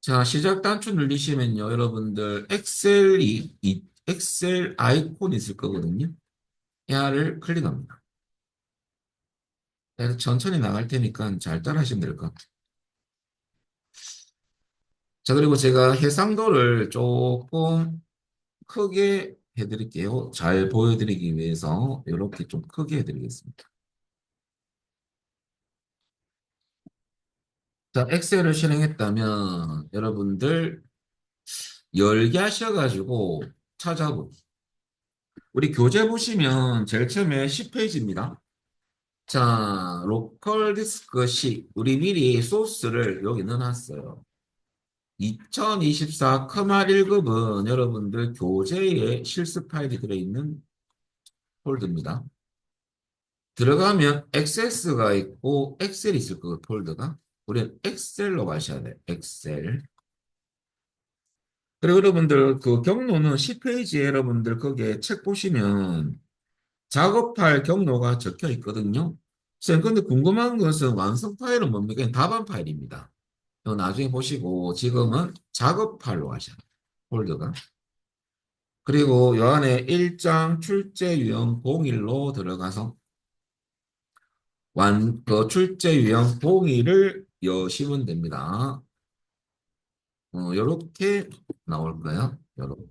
자, 시작 단추 누르시면요, 여러분들 엑셀 아이콘이 있을 거거든요. 얘를 클릭합니다. 그래서 천천히 나갈 테니까 잘 따라하시면 될 것 같아요. 자, 그리고 제가 해상도를 조금 크게 해드릴게요. 잘 보여드리기 위해서 이렇게 좀 크게 해드리겠습니다. 자, 엑셀을 실행했다면 여러분들 열게 하셔가지고 찾아보기. 우리 교재 보시면 제일 처음에 10페이지입니다. 자, 로컬 디스크 시 우리 미리 소스를 여기 넣어놨어요. 2024 커말 1급은 여러분들 교재에 실습 파일이 들어있는 폴더입니다. 들어가면 XS가 있고 엑셀이 있을 거예요, 폴더가. 우리는 엑셀로 가셔야 돼요. 엑셀. 그리고 여러분들 그 경로는 10페이지에 여러분들 거기에 책 보시면 작업할 경로가 적혀 있거든요. 쌤, 근데 궁금한 것은 완성 파일은 뭡니까? 그냥 답안 파일입니다. 이거 나중에 보시고 지금은 작업 파일로 하셔야 돼요. 폴더가. 그리고 이 안에 1장 출제 유형 01로 들어가서 그 출제 유형 01을 여시면 됩니다. 요렇게 나올 거예요. 요렇게.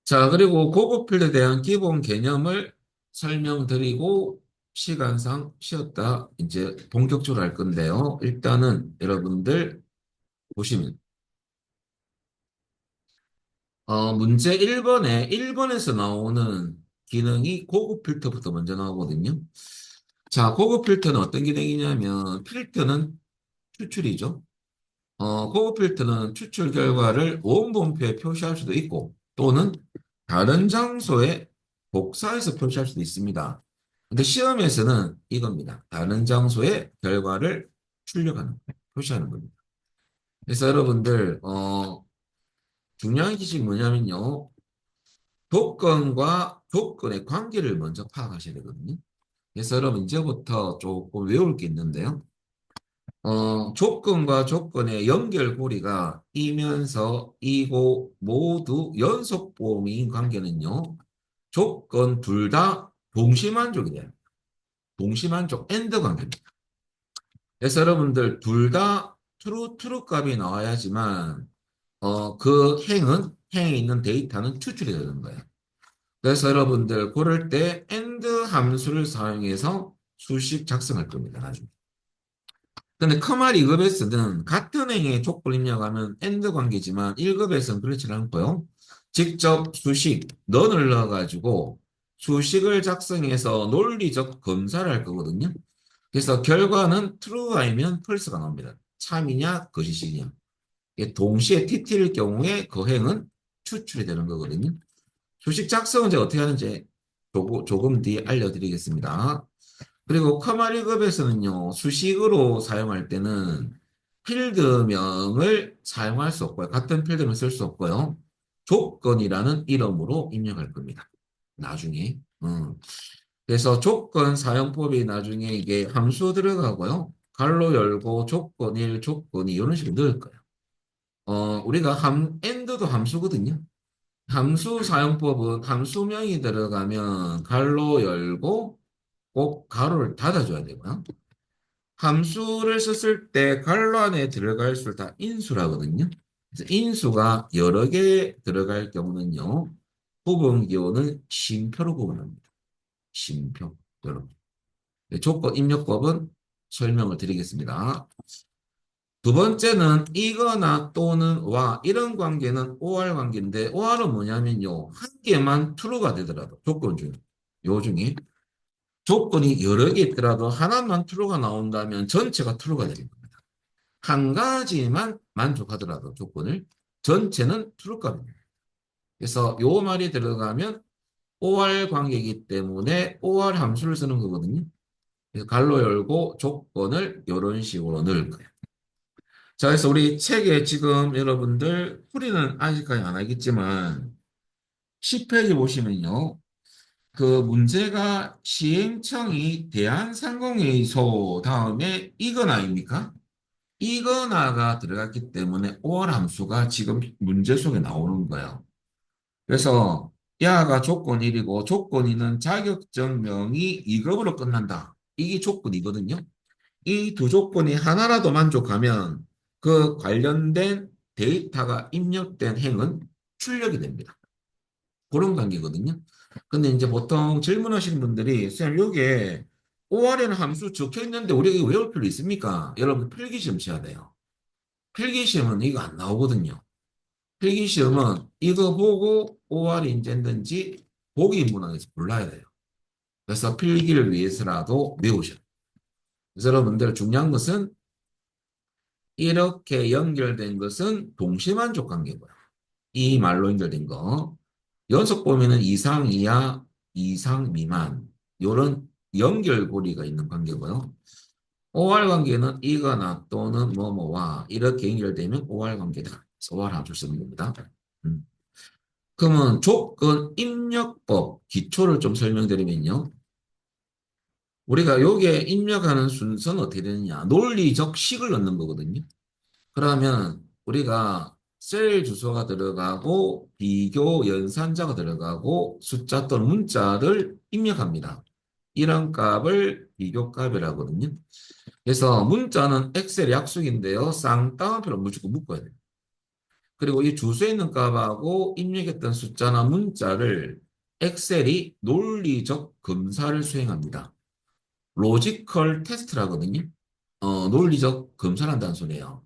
자, 그리고 고급 필드에 대한 기본 개념을 설명드리고 시간상 쉬었다 이제 본격적으로 할 건데요. 일단은 여러분들 보시면 문제 1번에서 나오는 기능이 고급 필터부터 먼저 나오거든요. 자, 고급 필터는 어떤 기능이냐면 필터는 추출이죠. 고급 필터는 추출 결과를 원본표에 표시할 수도 있고 또는 다른 장소에 복사해서 표시할 수도 있습니다. 근데 시험에서는 이겁니다. 다른 장소에 결과를 출력하는, 표시하는 겁니다. 그래서 여러분들, 중요한 기식이 뭐냐면요. 조건과 조건의 관계를 먼저 파악하셔야 되거든요. 그래서 여러분 이제부터 조금 외울 게 있는데요. 조건과 조건의 연결고리가 이면서 이고 모두 연속보험인 관계는요. 조건 둘 다 동시만족이 돼요. 동시만족 엔드 관계입니다. 그래서 여러분들 둘 다 true 값이 나와야지만 그 행에 있는 데이터는 추출이 되는 거예요. 그래서 여러분들 고를 때 end 함수를 사용해서 수식 작성할 겁니다. 나중에. 근데 커말 2급에서는 같은 행의 족보를 입력하면 엔드 관계지만 1급에서는 그렇지 않고요. 직접 수식, 넌을 넣어가지고 수식을 작성해서 논리적 검사를 할 거거든요. 그래서 결과는 true 아니면 false가 나옵니다. 참이냐, 거짓이냐. 이게 동시에 TT일 경우에 그 행은 추출이 되는 거거든요. 수식 작성은 이제 어떻게 하는지 조금 뒤에 알려드리겠습니다. 그리고 커마리급에서는요, 수식으로 사용할 때는 필드명을 사용할 수 없고요. 같은 필드명 쓸 수 없고요. 조건이라는 이름으로 입력할 겁니다. 나중에. 그래서 조건 사용법이 나중에 이게 함수 들어가고요. 갈로 열고 조건 1, 조건 2 이런 식으로 넣을 거예요. 우리가 end도 함수거든요. 함수 사용법은 함수명이 들어가면 갈로 열고 꼭 가로를 닫아줘야 되고요. 함수를 썼을 때 괄호 안에 들어갈 수를 다 인수라거든요. 그래서 인수가 여러 개 들어갈 경우는요. 부분 기호는 쉼표로 구분합니다. 쉼표. 여러분. 조건 입력법은 설명을 드리겠습니다. 두 번째는 이거나 또는 와 이런 관계는 OR 관계인데 OR은 뭐냐면요. 한 개만 true가 되더라도 조건 중에 요 중에 조건이 여러 개 있더라도 하나만 true가 나온다면 전체가 true가 되는 겁니다. 한 가지만 만족하더라도 조건을 전체는 true값입니다. 그래서 요 말이 들어가면 OR 관계이기 때문에 OR 함수를 쓰는 거거든요. 그래서 갈로 열고 조건을 이런 식으로 넣을 거예요. 자, 그래서 우리 책에 지금 여러분들 풀이는 아직까지 안 하겠지만 10페이지 보시면요. 그 문제가 시행청이 대한상공회의소 다음에 이건 아닙니까? 이거나가 들어갔기 때문에 or 함수가 지금 문제 속에 나오는 거예요. 그래서 야가 조건 1이고 조건 2는 자격증명이 2급으로 끝난다. 이게 조건이거든요. 이 두 조건이 하나라도 만족하면 그 관련된 데이터가 입력된 행은 출력이 됩니다. 그런 관계거든요. 근데 이제 보통 질문하시는 분들이 쌤 여기에 OR에는 함수 적혀 있는데 우리가 이거 외울 필요 있습니까? 여러분 필기시험 쳐야 돼요. 필기시험은 이거 안 나오거든요. 필기시험은 이거 보고 OR이 인제인지 보기 문항에서 골라야 돼요. 그래서 필기를 위해서라도 외우셔야 돼요. 그래서 여러분들 중요한 것은 이렇게 연결된 것은 동시만족 관계고요. 이 말로 연결된 거. 연속 범위는 이상, 이하, 이상, 미만. 요런 연결고리가 있는 관계고요. OR 관계는 이거나 또는 뭐뭐와 이렇게 연결되면 OR 관계다. 그래서 OR 함수 쓰는 겁니다. 음. 그러면 조건 입력법 기초를 좀 설명드리면요. 우리가 여기에 입력하는 순서는 어떻게 되느냐. 논리적 식을 넣는 거거든요. 그러면 우리가 셀 주소가 들어가고 비교 연산자가 들어가고 숫자 또는 문자를 입력합니다. 이런 값을 비교값이라고 하거든요. 그래서 문자는 엑셀 약속인데요. 쌍따옴표로 무조건 묶어야 돼요. 그리고 이 주소에 있는 값하고 입력했던 숫자나 문자를 엑셀이 논리적 검사를 수행합니다. 로지컬 테스트라거든요. 논리적 검사를 한다는 소리예요.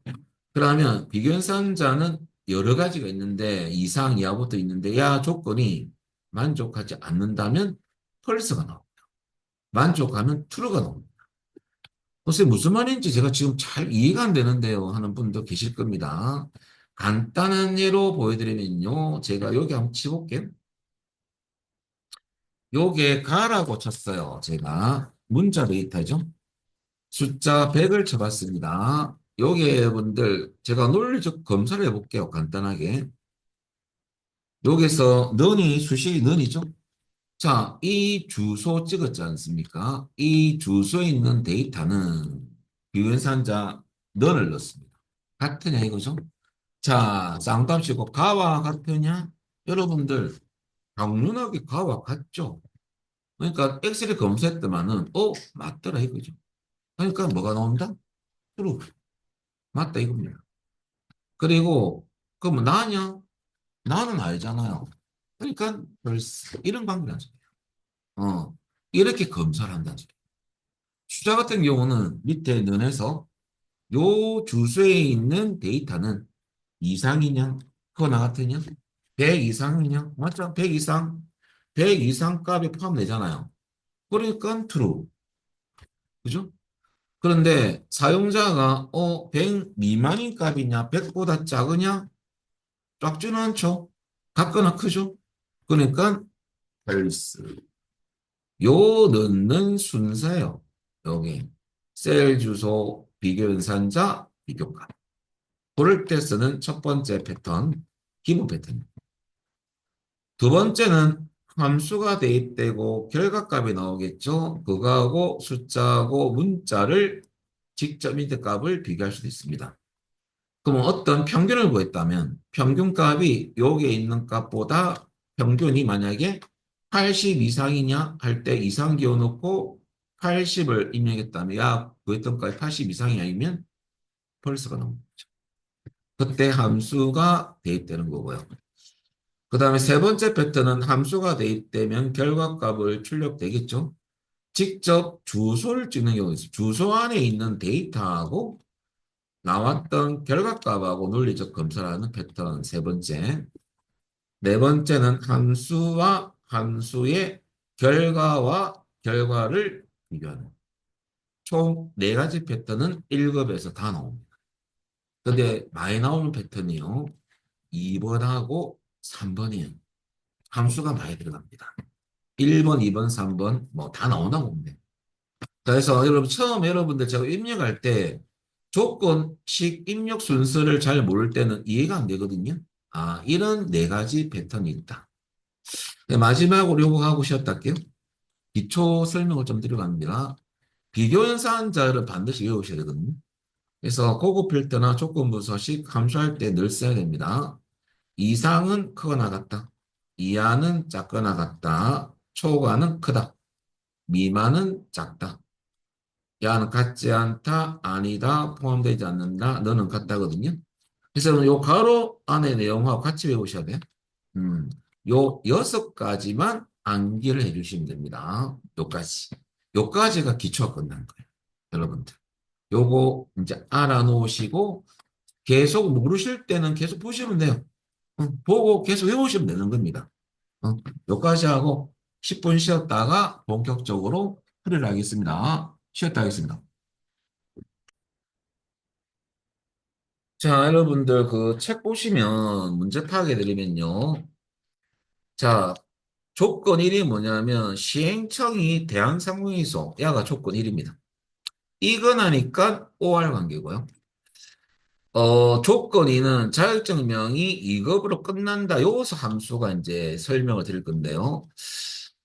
그러면 비교연산자는 여러 가지가 있는데 이상 이하부터 있는데 야 조건이 만족하지 않는다면 펄스가 나옵니다. 만족하면 true가 나옵니다. 글쎄 무슨 말인지 제가 지금 잘 이해가 안 되는데요 하는 분도 계실 겁니다. 간단한 예로 보여드리면요. 제가 여기 한번 치볼게요. 요게 가라고 쳤어요. 제가 문자 데이터죠. 숫자 100을 쳐봤습니다. 여기에 여러분들 제가 논리적 검사를 해볼게요. 간단하게. 여기서 넌이 수식이 넌이죠. 자, 이 주소 찍었지 않습니까? 이 주소에 있는 데이터는 비연산자 넌을 넣습니다. 같으냐 이거죠? 자, 쌍따옴 치고 가와 같으냐? 여러분들 당연하게 가와 같죠? 그러니까 엑셀에 검사했더만은 맞더라 이거죠. 그러니까 뭐가 나온다? true. 맞다 이겁니다. 그리고 그럼 나냐? 나는 알잖아요. 그러니까 이런 관계란 소리예요. 이렇게 검사를 한다는 소리예요. 수자 같은 경우는 밑에 면에서 요 주소에 있는 데이터는 이상이냐, 그거나 같으냐, 100 이상이냐, 맞죠? 100 이상, 100 이상 값이 포함되잖아요. 그러니까 true. 그죠? 그런데 사용자가 100 미만인 값이냐, 100보다 작으냐, 작지는 않죠. 같거나 크죠. 그러니까 else. 요 넣는 순서예요. 여기 셀 주소 비교 연산자 비교값. 그럴 때 쓰는 첫 번째 패턴 기본 패턴. 두 번째는 함수가 대입되고 결과값이 나오겠죠. 그거하고 숫자하고 문자를 직접 밑에 값을 비교할 수도 있습니다. 그럼 어떤 평균을 구했다면 평균값이 여기에 있는 값보다 평균이 만약에 80 이상이냐 할 때 이상 기호놓고 80을 입력했다면 야 구했던 값이 80 이상이 아니면 펄스가 나옵니다. 그때 함수가 대입되는 거고요. 그 다음에 세 번째 패턴은 함수가 대입되면 결과값을 출력되겠죠. 직접 주소를 찍는 경우가 있어요. 주소 안에 있는 데이터하고 나왔던 결과값하고 논리적 검사를 하는 패턴 세 번째. 네 번째는 함수와 함수의 결과와 결과를 비교하는. 총 네 가지 패턴은 1급에서 다 나옵니다. 근데 많이 나오는 패턴이요. 2번하고 3번이에요. 함수가 많이 들어갑니다. 1번, 2번, 3번 뭐 다 나온다고 보면 돼요. 그래서 여러분 처음 여러분들 제가 입력할 때 조건식 입력 순서를 잘 모를 때는 이해가 안 되거든요. 이런 네 가지 패턴이 있다. 네, 마지막으로 요거 하고 쉬었다 할게요. 기초 설명을 좀 드려갑니다. 비교 연산자를 반드시 외우셔야 되거든요. 그래서 고급 필터나 조건부 서식 함수할 때 늘 써야 됩니다. 이상은 크거나 같다. 이하는 작거나 같다. 초과는 크다. 미만은 작다. 야는 같지 않다, 아니다, 포함되지 않는다, 너는 같다거든요. 그래서 요 가로 안에 내용하고 같이 외우셔야 돼요. 음, 요 6가지만 암기를 해주시면 됩니다. 요까지. 요까지가 기초가 끝난 거예요. 여러분들. 요거 이제 알아놓으시고 계속 모르실 때는 계속 보시면 돼요. 보고 계속 외우시면 되는 겁니다. 요까지 하고 10분 쉬었다가 본격적으로 풀이를 하겠습니다. 쉬었다 하겠습니다. 자, 여러분들 그 책 보시면 문제 파악해 드리면요. 자, 조건 1이 뭐냐면 시행청이 대한상무위소 야가 조건 1입니다. 이거 나니까 OR 관계고요. 조건 2는 자격증명이 2급으로 끝난다. 여기서 함수가 이제 설명을 드릴 건데요.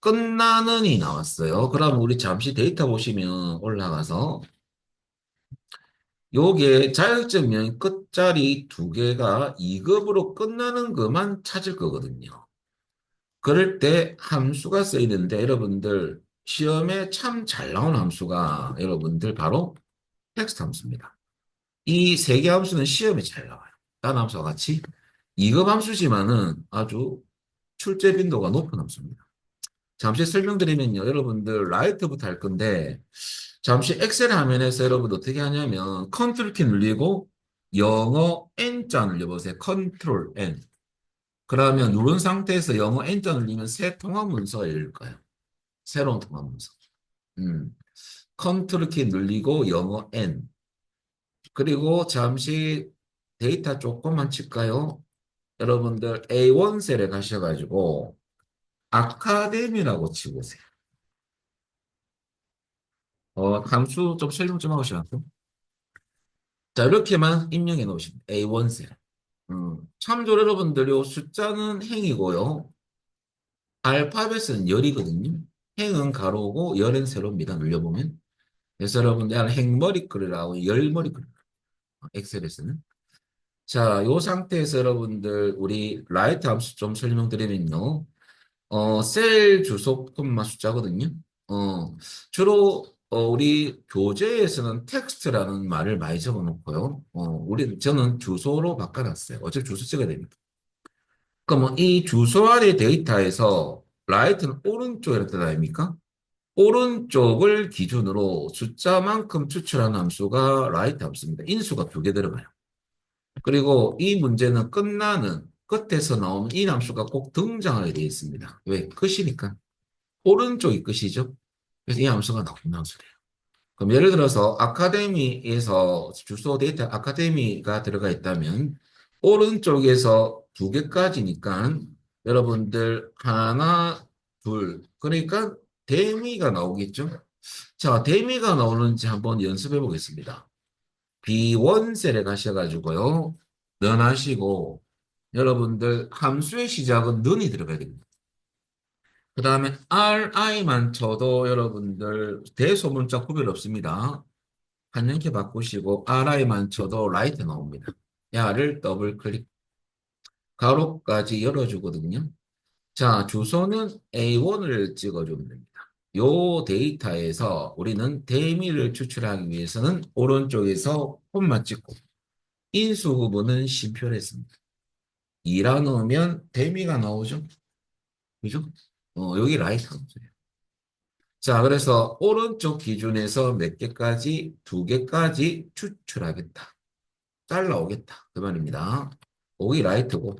끝나는이 나왔어요. 그럼 우리 잠시 데이터 보시면 올라가서 요게 자격증명 끝자리 두 개가 2급으로 끝나는 것만 찾을 거거든요. 그럴 때 함수가 쓰이는데 여러분들 시험에 참 잘 나온 함수가 여러분들 바로 텍스트 함수입니다. 이 세 개 함수는 시험에 잘 나와요. 다른 함수와 같이 2급 함수지만은 아주 출제 빈도가 높은 함수입니다. 잠시 설명드리면요. 여러분들 라이트부터 할 건데 잠시 엑셀 화면에서 여러분 어떻게 하냐면 컨트롤 키 눌리고 영어 N자 눌려보세요. 컨트롤 N. 그러면 누른 상태에서 영어 N자 눌리면 새 통합 문서가 열릴 거예요. 새로운 통합 문서. 음. 컨트롤 키 눌리고 영어 N. 그리고 잠시 데이터 조금만 칠까요? 여러분들 A1 셀에 가셔가지고 아카데미라고 치보세요. 함수 좀 설명 좀 하고 싶어요. 자, 이렇게만 입력해 놓으십니다. A1 셀. 참조로 여러분들 요 숫자는 행이고요. 알파벳은 열이거든요. 행은 가로고 열은 세로입니다. 눌려보면. 그래서 여러분들 행머리글이라고 열머리글. 엑셀에서는. 자, 요 상태에서 여러분들 우리 라이트 함수 좀 설명드리면요. 셀 주소 콤마 숫자거든요. 주로 우리 교재에서는 텍스트라는 말을 많이 적어놓고요. 저는 주소로 바꿔놨어요. 어차피 주소 찍어야 되니까. 그러면 이 주소 아래 데이터에서 라이트는 오른쪽에 뜻 아닙니까? 오른쪽을 기준으로 숫자만큼 추출하는 함수가 라이트 함수입니다. 인수가 2개 들어가요. 그리고 이 문제는 끝나는 끝에서 나오는 이 함수가 꼭 등장하게 되어 있습니다. 왜? 끝이니까. 오른쪽이 끝이죠. 그래서 이 함수가 나오는 함수래요. 그럼 예를 들어서 아카데미에서 주소 데이터 아카데미가 들어가 있다면 오른쪽에서 2개까지니까 여러분들 하나, 둘, 그러니까 대미가 나오겠죠. 자, 대미가 나오는지 한번 연습해 보겠습니다. B1셀에 가셔가지고요. 넌하시고 여러분들 함수의 시작은 는이 들어가야 됩니다. 그 다음에 RI만 쳐도 여러분들 대소문자 구별 없습니다. 한영키 바꾸시고 RI만 쳐도 라이트 나옵니다. 야를 더블 클릭 가로까지 열어주거든요. 자, 주소는 A1을 찍어주면 됩니다. 요 데이터에서 우리는 대미를 추출하기 위해서는 오른쪽에서 콤마 찍고 인수 구분은 심표를 했습니다. 2라 넣으면 대미가 나오죠. 그죠? 여기 라이트 함수예요. 자, 그래서 오른쪽 기준에서 몇 개까지, 2개까지 추출하겠다. 잘라오겠다. 그 말입니다. 오기 라이트고.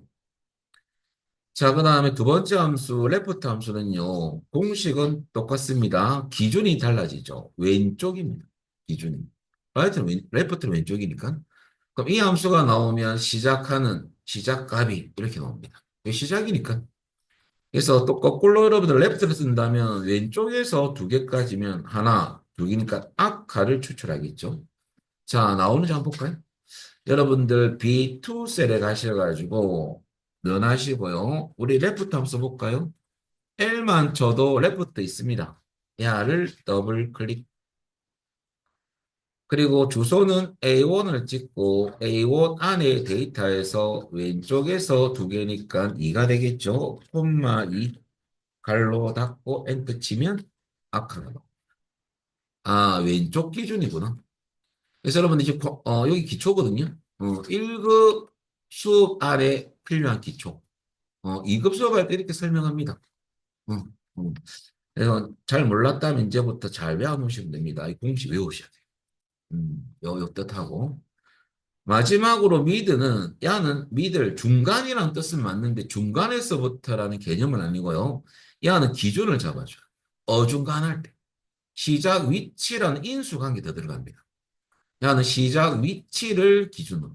자, 그 다음에 두 번째 함수, 레프트 함수는요, 공식은 똑같습니다. 기준이 달라지죠. 왼쪽입니다. 기준이. 레프트는 왼쪽이니까. 그럼 이 함수가 나오면 시작하는 시작값이 이렇게 나옵니다. 이게 시작이니까. 그래서 또 거꾸로 여러분들 레프트를 쓴다면 왼쪽에서 2개까지면 하나, 2개니까 앞칼을 추출하겠죠. 자, 나오는지 한번 볼까요? 여러분들 B2 셀에 가셔가지고 넣어하시고요. 우리 레프트 함수 볼까요? L만 쳐도 레프트 있습니다. 야를 더블 클릭. 그리고 주소는 A1을 찍고 A1 안에 데이터에서 왼쪽에서 두 개니까 2가 되겠죠. 콤마 2 갈로 닫고 엔터 치면 아카가 나와. 아, 왼쪽 기준이구나. 그래서 여러분 이제 여기 기초거든요. 1급 수업 아래 필요한 기초. 2급 수업할 때 이렇게 설명합니다. 어, 어. 그래서 잘 몰랐다면 이제부터 잘 외워놓으시면 됩니다. 이 공식 외우셔야 돼요. 요 뜻하고. 마지막으로 미드는 야는 미들 중간이라는 뜻은 맞는데 중간에서부터라는 개념은 아니고요. 야는 기준을 잡아줘요. 어중간할 때. 시작 위치라는 인수관계 더 들어갑니다. 야는 시작 위치를 기준으로.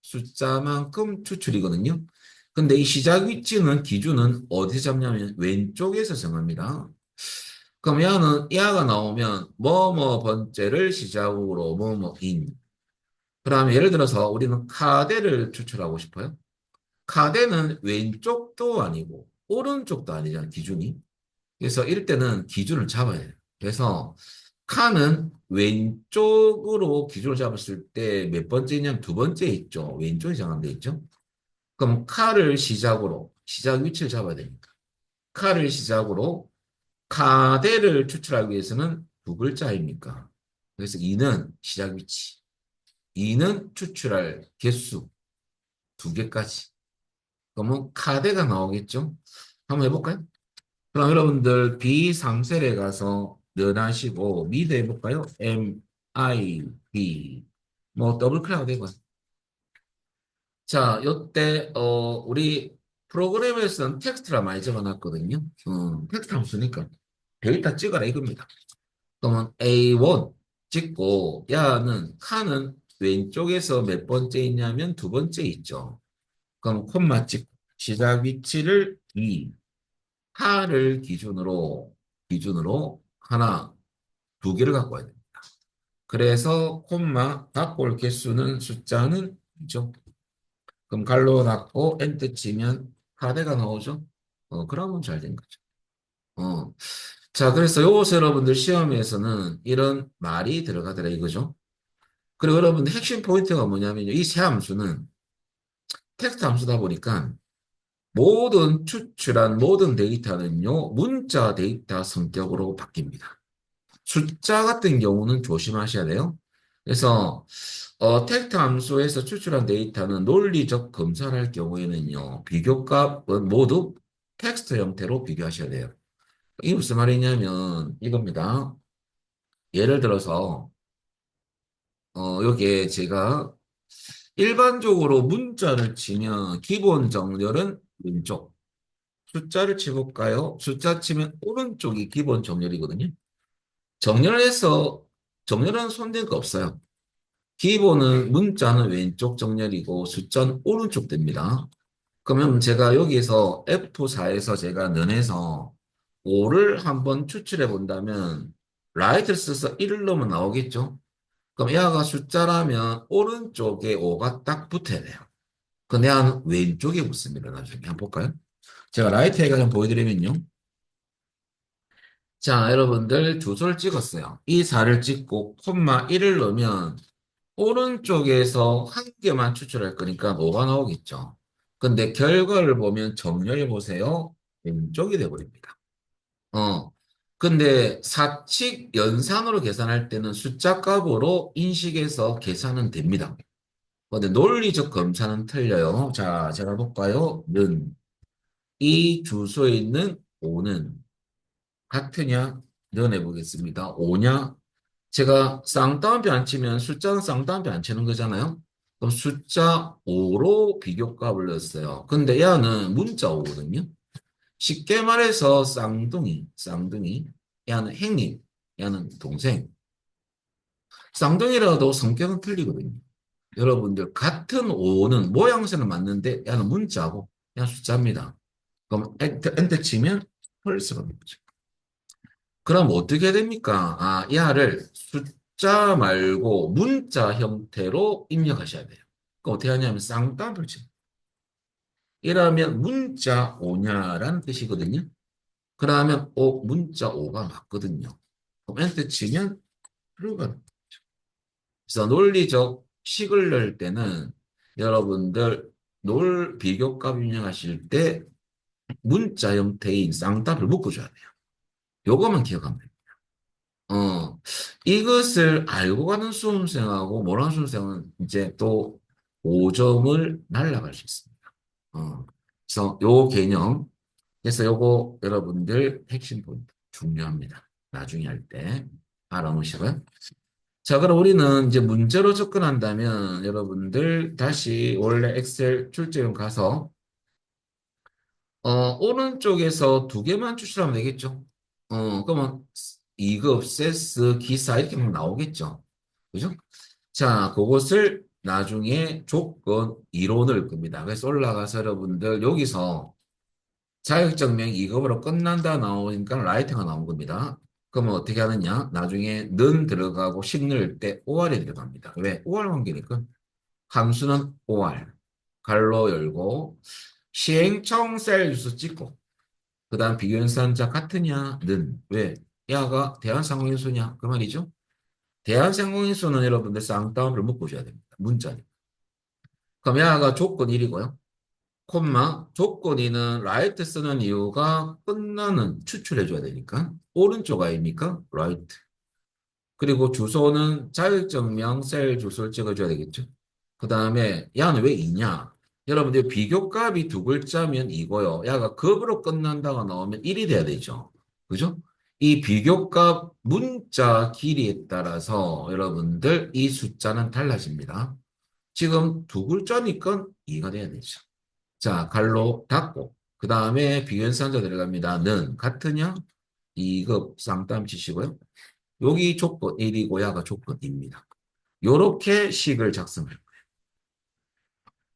숫자만큼 추출이거든요. 근데 이 시작 위치는 기준은 어디서 잡냐면 왼쪽에서 정합니다. 그럼 야는 야가 나오면 뭐뭐 번째를 시작으로 뭐뭐인. 그다음에 예를 들어서 우리는 카드를 추출하고 싶어요. 카드는 왼쪽도 아니고 오른쪽도 아니잖아 기준이. 그래서 이럴 때는 기준을 잡아야 돼요. 그래서 카는 왼쪽으로 기준을 잡았을 때 몇 번째냐면 두 번째 있죠. 왼쪽에 정한돼 있죠. 그럼 카를 시작으로 시작 위치를 잡아야 됩니다. 카를 시작으로 카데를 추출하기 위해서는 두 글자입니까? 그래서 이는 시작 위치, 이는 추출할 개수 두 개까지. 그러면 카데가 나오겠죠? 한번 해볼까요? 그럼 여러분들 B3셀에 가서 면하시고 미드 해볼까요? M, I, B 뭐 더블 클릭 되고. 자, 요때 우리 프로그램에서는 텍스트라 많이 적어놨거든요. 텍스트 함수니까 데이터 찍어라 이겁니다. 그러면 A1 찍고 야는 칸은 왼쪽에서 몇 번째 있냐면 두 번째 있죠. 그럼 콤마 찍고 시작 위치를 2, 하를 기준으로 하나, 두 개를 갖고 와야 됩니다. 그래서 콤마 닫고 올 개수는 숫자는 2죠. 그럼 갈로 닫고 엔터 치면 카드가 나오죠. 그러면 잘 된 거죠. 어. 자, 그래서 요것을 여러분들 시험에서는 이런 말이 들어가더라 이거죠. 그리고 여러분들 핵심 포인트가 뭐냐면요. 이 세 함수는 텍스트 함수다 보니까 모든 추출한 모든 데이터는요. 문자 데이터 성격으로 바뀝니다. 숫자 같은 경우는 조심하셔야 돼요. 그래서 텍스트 함수에서 추출한 데이터는 논리적 검사를 할 경우에는요. 비교값은 모두 텍스트 형태로 비교하셔야 돼요. 이게 무슨 말이냐면 이겁니다. 예를 들어서 여기에 제가 일반적으로 문자를 치면 기본 정렬은 왼쪽. 숫자를 치볼까요? 숫자 치면 오른쪽이 기본 정렬이거든요. 정렬해서 정렬은 손댈 거 없어요. 기본은 문자는 왼쪽 정렬이고 숫자는 오른쪽 됩니다. 그러면 제가 여기서 F4에서 제가 면에서 5를 한번 추출해 본다면 라이트를 써서 1을 넣으면 나오겠죠? 그럼 얘가 숫자라면 오른쪽에 5가 딱 붙어야 돼요. 근데 얘는 왼쪽에 붙습니다. 나중에 한번 볼까요? 제가 라이트 해가 좀 보여드리면요. 자, 여러분들 주소를 찍었어요. 이 4를 찍고 콤마 1을 넣으면 오른쪽에서 한 개만 추출할 거니까 5가 나오겠죠. 근데 결과를 보면 정렬해 보세요. 왼쪽이 돼버립니다. 어. 근데 사칙 연산으로 계산할 때는 숫자 값으로 인식해서 계산은 됩니다. 근데 논리적 검사는 틀려요. 자, 제가 볼까요? 는. 이 주소에 있는 5는 같으냐? 는 해보겠습니다. 5냐? 제가 쌍따옴표 안 치면 숫자는 쌍따옴표 안 치는 거잖아요. 그럼 숫자 5로 비교값을 넣었어요. 근데 얘는 문자 5거든요. 쉽게 말해서 쌍둥이. 얘는 형님, 얘는 동생. 쌍둥이라도 성격은 틀리거든요. 여러분들 같은 5는 모양새는 맞는데 얘는 문자고 얘는 숫자입니다. 그럼 엔터 치면 펄스가 되죠. 그럼 어떻게 됩니까? 아, 얘를 숫자 말고 문자 형태로 입력하셔야 돼요. 그럼 어떻게 하냐면 쌍따옴표를 칩니다. 이러면 문자 오냐라는 뜻이거든요. 그러면 문자 5가 맞거든요. 그럼 엔터 치면 true가 나와요. 그래서 논리적 식을 넣을 때는 여러분들 비교값 입력하실 때 문자 형태인 쌍따블을 묶어줘야 돼요. 요거만 기억하면 돼요. 이것을 알고 가는 수험생하고 모르는 수험생은 이제 또 5점을 날라갈 수 있습니다. 어, 그래서 요 개념, 그래서 요거 여러분들 핵심 포인트 중요합니다. 나중에 할 때 알아놓으시고요. 자, 그럼 우리는 이제 문제로 접근한다면 여러분들 다시 원래 엑셀 출제용 가서 오른쪽에서 두 개만 추출하면 되겠죠. 그러면 2급, 세스, 기사 이렇게 막 나오겠죠. 그죠? 자, 그것을 나중에 조건 이론을 겁니다. 그래서 올라가서 여러분들 여기서 자격증명 2급으로 끝난다 나오니까 라이트가 나온 겁니다. 그러면 어떻게 하느냐? 나중에 는 들어가고 식 넣을 때 OR이 들어갑니다. 왜? OR 관계니까. 함수는 OR. 갈로 열고 시행청 셀 주소 찍고 그 다음 비교연산자 같으냐는 왜? 야가 대한상공인수냐? 그 말이죠. 대한상공인수는 여러분들 쌍따옴을 묶어줘야 됩니다. 문자니. 그럼 야가 조건 1이고요. 콤마 조건 2는 라이트 쓰는 이유가 끝나는 추출해줘야 되니까 오른쪽 아닙니까? 라이트. 그리고 주소는 자격증명 셀 주소를 찍어줘야 되겠죠. 그 다음에 야는 왜 2냐? 여러분들 비교값이 두 글자면 이거요. 야가 급으로 끝난다가 나오면 1이 돼야 되죠. 그죠? 이 비교값 문자 길이에 따라서 여러분들 이 숫자는 달라집니다. 지금 두 글자니까 2가 돼야 되죠. 자, 갈로 닫고 그 다음에 비교연산자 들어갑니다. 는 같으냐? 2급 쌍따옴 치시고요. 여기 조건 1이고 야가 조건입니다. 요렇게 식을 작성할 거예요.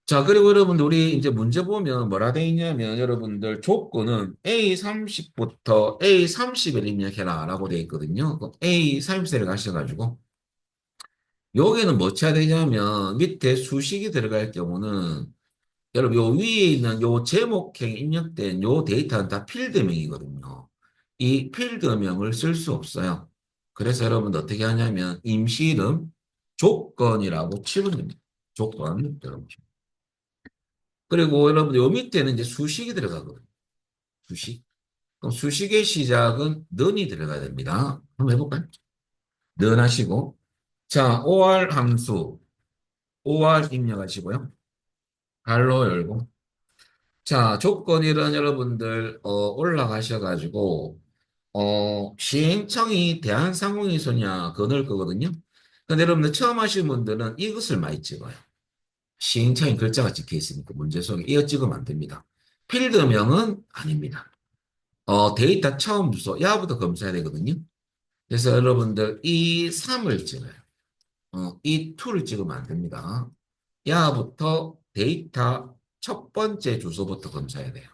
자, 그리고 여러분들 우리 이제 문제 보면 뭐라 돼 있냐면 여러분들 조건은 A30부터 A30을 입력해라 라고 돼 있거든요. A30을 가셔가지고 여기는 뭐 쳐야 되냐면 밑에 수식이 들어갈 경우는 여러분 요 위에 있는 요 제목행 입력된 요 데이터는 다 필드명이거든요. 이 필드명을 쓸 수 없어요. 그래서 여러분 어떻게 하냐면 임시 이름 조건이라고 치면 됩니다. 조건 여러분. 그리고 여러분 요 밑에는 이제 수식이 들어가거든요. 수식. 그럼 수식의 시작은 는이 들어가야 됩니다. 한번 해볼까요? 는 하시고 자 OR 함수 OR 입력하시고요. 갈로 열고 자, 조건일은 여러분들, 올라가셔가지고, 시행청이 대한상공회의소냐, 그거 넣을 거거든요. 근데 여러분들 처음 하신 분들은 이것을 많이 찍어요. 시행청인 글자가 찍혀 있으니까 문제 속에 이어 찍으면 안 됩니다. 필드명은 아닙니다. 데이터 처음 주소, 야부터 검사해야 되거든요. 그래서 여러분들 이 3을 찍어요. 이 2를 찍으면 안 됩니다. 야부터 데이터 첫 번째 주소부터 검사해야 돼요.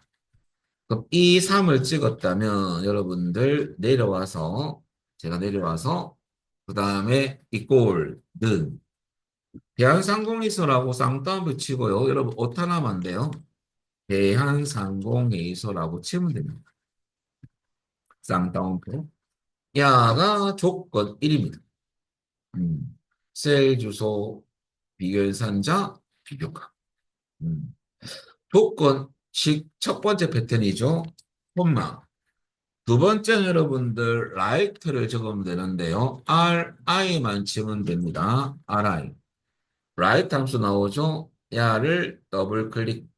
그럼 이 3을 찍었다면 여러분들 내려와서 제가 내려와서 그 다음에 이꼴는 대한상공회의소라고 쌍따옴 붙이고요. 여러분 오타나면 안 돼요. 대한상공회의소라고 치면 됩니다. 쌍따옴표. 야가 조건 1입니다. 셀 주소 비교연산자 비교가. 조건식 첫 번째 패턴이죠. 콤마 두 번째는 여러분들 라이트를 적으면 되는데요. ri만 치면 됩니다. ri. 라이트 함수 나오죠? 야를 더블 클릭.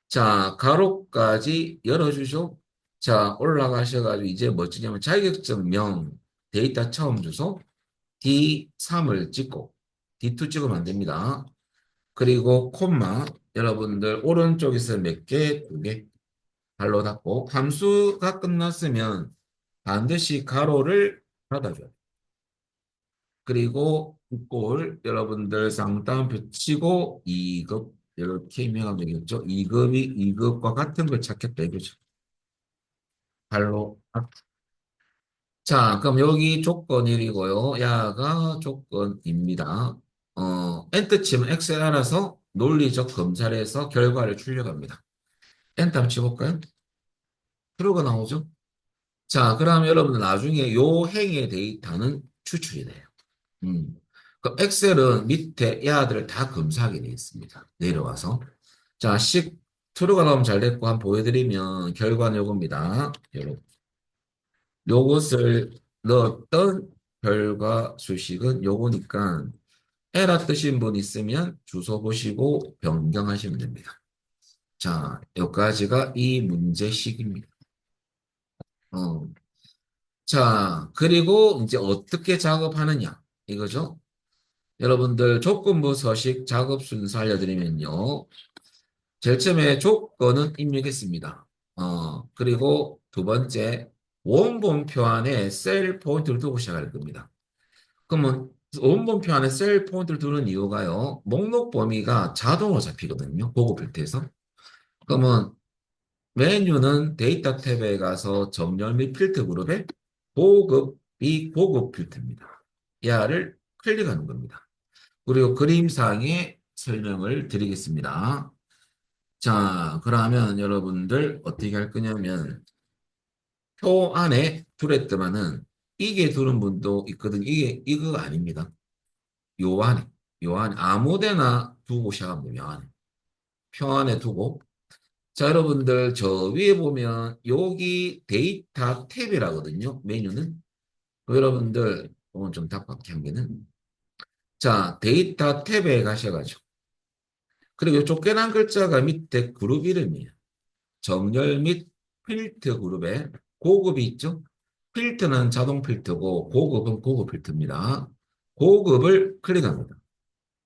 자, 가로까지 열어주죠. 자, 올라가셔가지고 이제 뭐 찍냐면 자격증명 데이터 처음 주소 D3을 찍고 D2 찍으면 안 됩니다. 그리고 콤마 여러분들 오른쪽에서 몇 개? 두 개. 발로 닫고 함수가 끝났으면 반드시 가로를 닫아줘요. 그리고 꼴 여러분들 쌍따옴표 치고 2급 이렇게 임명하면 되겠죠. 2급이 2급과 같은 걸 찾겠다 이거죠. 발로 자, 그럼 여기 조건 1이고요. 야가 조건입니다. 엔터 치면 엑셀 알아서 논리적 검사를 해서 결과를 출력합니다. 엔터 한번 쳐볼까요? 트루가 나오죠? 자, 그러면 여러분들 나중에 요 행의 데이터는 추출이 돼요. 음. 그 엑셀은 밑에 야들을 다 검사하게 되어 있습니다. 내려와서. 자, 트루가 나오면 잘 됐고, 한번 보여드리면 결과는 요겁니다. 요것을 넣었던 결과 수식은 요거니까 에라 뜨신 분 있으면 주소 보시고 변경하시면 됩니다. 자, 여기까지가 이 문제식입니다. 어. 자, 그리고 이제 어떻게 작업하느냐 이거죠. 여러분들 조건부 서식 작업 순서 알려드리면요. 제일 처음에 조건은 입력했습니다. 그리고 두 번째 원본표 안에 셀 포인트를 두고 시작할 겁니다. 그러면 원본표 안에 셀 포인트를 두는 이유가요. 목록 범위가 자동으로 잡히거든요. 보고 필터에서. 그러면 메뉴는 데이터 탭에 가서 정렬 및 필터 그룹에 고급, 비고급 필터입니다. 야를 클릭하는 겁니다. 그리고 그림상의 설명을 드리겠습니다. 자, 그러면 여러분들 어떻게 할 거냐면 표 안에 두랬더만은 이게 두는 분도 있거든요. 이거 아닙니다. 요 안에, 요 안에 아무 데나 두고 시작하면 돼요. 요 안에. 표 안에 두고. 자, 여러분들 저 위에 보면 여기 데이터 탭이라거든요. 메뉴는. 여러분들 오늘 좀 답답한 게는 자, 데이터 탭에 가셔가지고 그리고 이 쫓겨난 글자가 밑에 그룹 이름이에요. 정렬 및 필터 그룹에 고급이 있죠. 필터는 자동 필터고 고급은 고급 필터입니다. 고급을 클릭합니다.